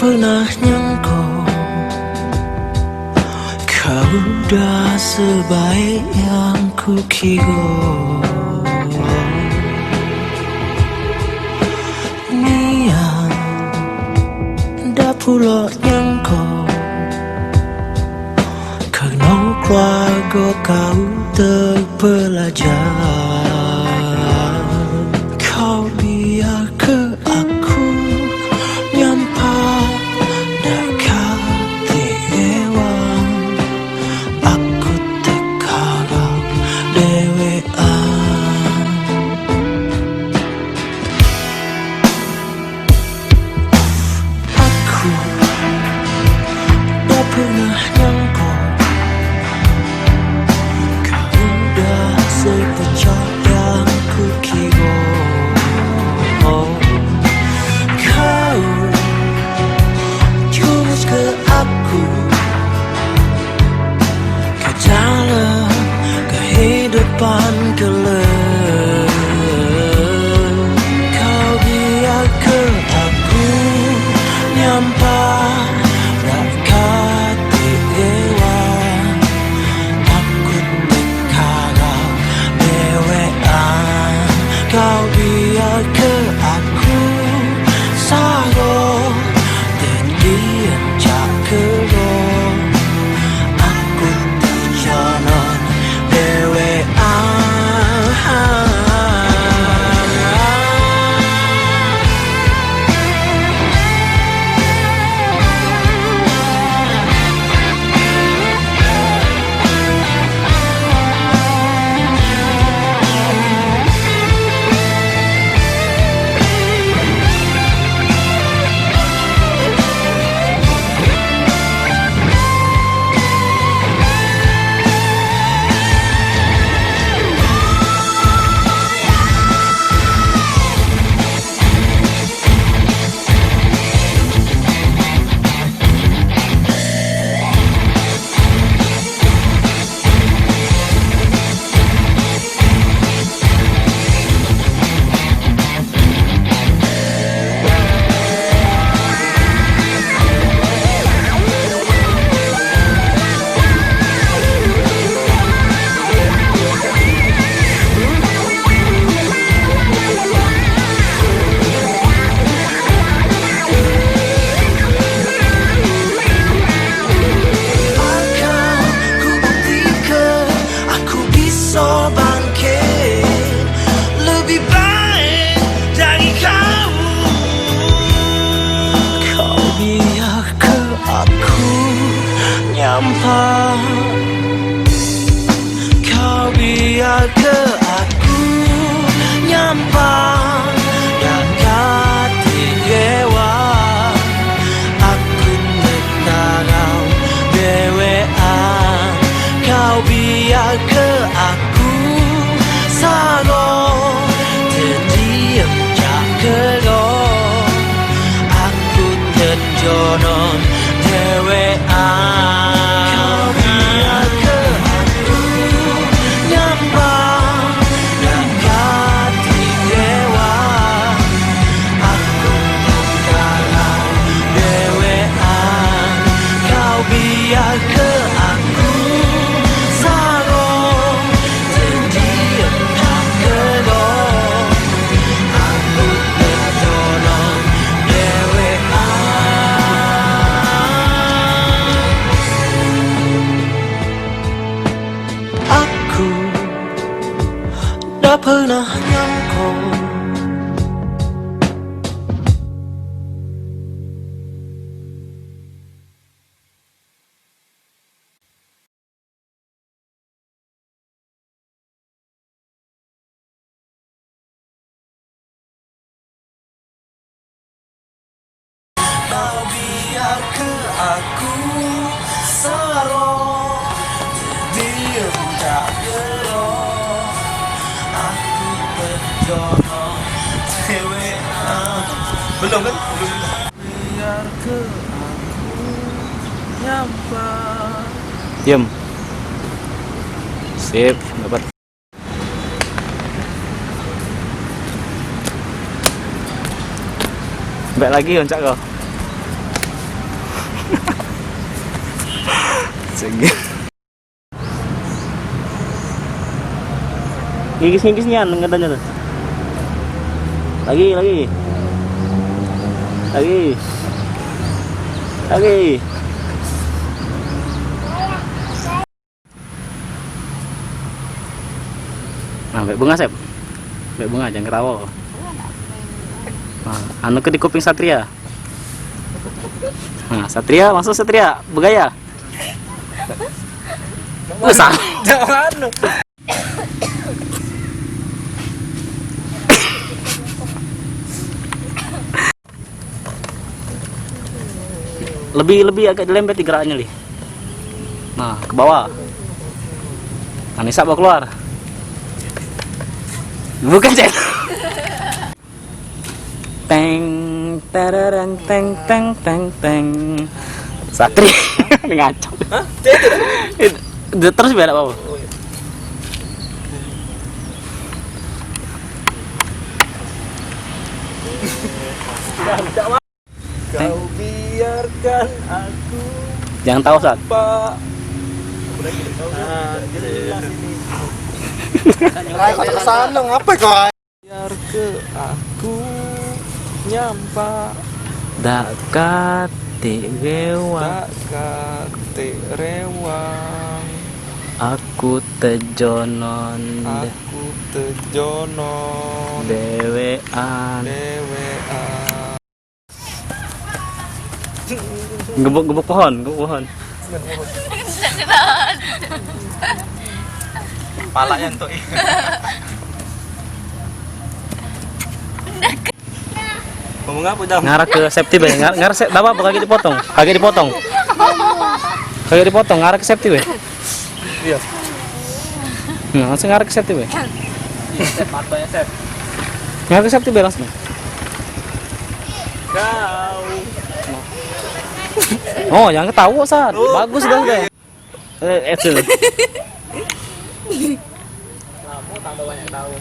pernah nyangka kau udah sebaik yang kukira. Niat dah pula nyangka karena keluarga kau terpelajar. Kau biar ke aku nyampak dekat dewa, aku terkarang dewean. Aku tak pernah nyangka kau udah sepecat yang kukira. Kau jurus ke aku ke dalam kehidupan gelap. Kau biar ke aku nyampak dekat dewa, aku terkarang dewean. Kau biar ke aku sarung terdiam jak keluar, aku terjalan dewean. Kau biar ke aku nyampak dekat dewa, aku terkarang dewean. Kau biar ke aku sarung terdiam jak keluar, aku terjonon dewean. Biar ke aku sarung terdiam tak keluar, aku tertolong dewean. Aku tak pernah nyangka kau biar ke aku sarung terdiam tak keluar, aku terjonon dewean. Belum kan? Biar ke aku nyampak. Diam. Sip, dapat. Baik lagi oncak kau. Ngigis-ngigisnya katanya tuh. Lagi. Nah, baik bunga Sep. Baik bunga jangan ketawa. Nah, anu ke di kuping Satria. Nah, Satria masuk Satria, bergaya. Usah. Jangan. Lebih agak dilempet geraknya li. Nah, ke bawah. Anissa bawa keluar. Bukan Cek. Teng terereng teng. Satri ngaco. Hah? Terus biar apa? Kau biarkan aku. Jangan tahu saat. Pak. Kau kesana ngapa kau? Biar ke aku nyampa Dakati rewang kate rewang aku tejonon dewean gebuk pohon palanya untuk ngomong apa jam? ngarah ke safety bay ngarah apa kaki dipotong ngarah ke safety bay. Iya. Nah, langsung ngarah ke safety bay. Matonya Sep. Ngarah ke safety bay langsung. Kau. Oh, jangan ketawa saat. Bagus dah udah. Itu. Kamu tambah banyak tahu.